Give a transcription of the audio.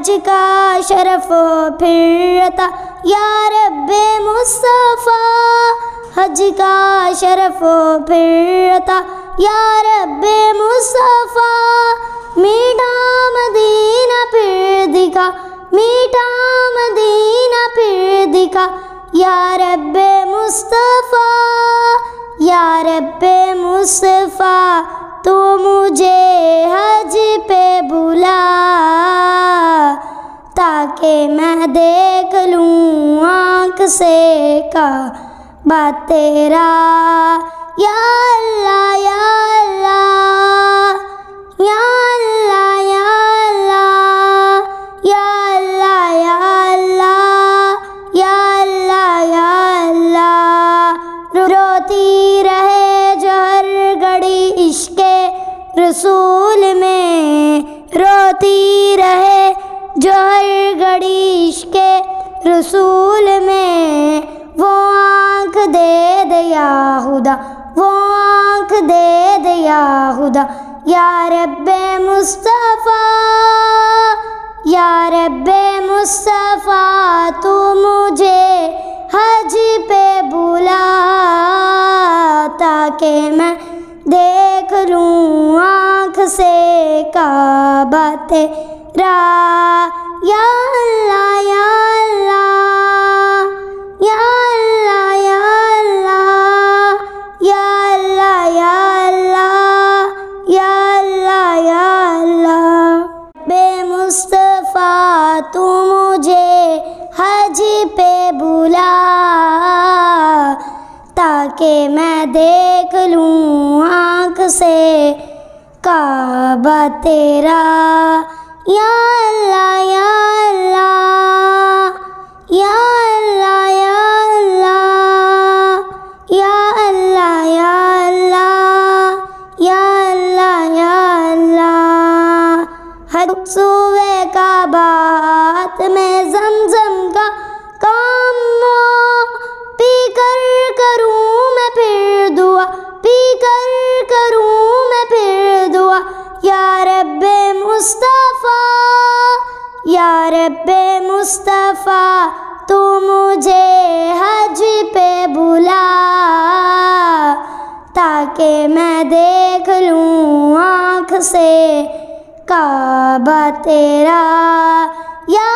हज का शरफ हो फिर अता या रब्बे मुस्तफ़ा, हज का शरफ हो फिर अता या रब्बे मुस्तफ़ा। मीठा मदीना फिर दिखा, मीठा मदीना फिर दिखा या रब्बे मुस्तफ़ा, या रब्बे मुस्तफ़ा। तू मुझे हज पे बुला ताकि मैं देख लूँ आँख से काबा तेरा। या अल्लाह या अल्लाह, या अल्लाह या अल्लाह, या अल्लाह या अल्लाह, या अल्लाह या अल्लाह। रोती रहे जो हर घड़ी इश्क़े रसूल में, रोती रहे जो हर घड़ी इश्क़े रसूल में। वो आँख दे दे या खुदा, वो आँख दे दे या खुदा या रब्बे मुस्तफ़ा, या रब्बे मुस्तफ़ा। तू मुझे हज पे बुला ताकि मैं देख लूँ आँख से काबा तेरा। या अल्लाह या अल्लाह, या अल्लाह या अल्लाह, या अल्लाह या अल्लाह, या अल्लाह या अल्लाह। बे मुस्तफ़ा तू मुझे हज पे बुला ताकि मैं देख लूँ आँख से काबा तेरा। या अल्लाह या अल्लाह, या अल्लाह या अल्लाह, या अल्लाह या अल्लाह, या अल्लाह या अल्लाह। हर सुबह का बात में ज़मज़म का काम पी कर करूँ मैं फिर दुआ, पी कर करूँ मैं फिर दुआ। या रब्बे मुस्तफ़ा, या रब्बे मुस्तफ़ा। तू मुझे हज पे बुला ताकि मैं देख लूँ आँख से काबा तेरा। या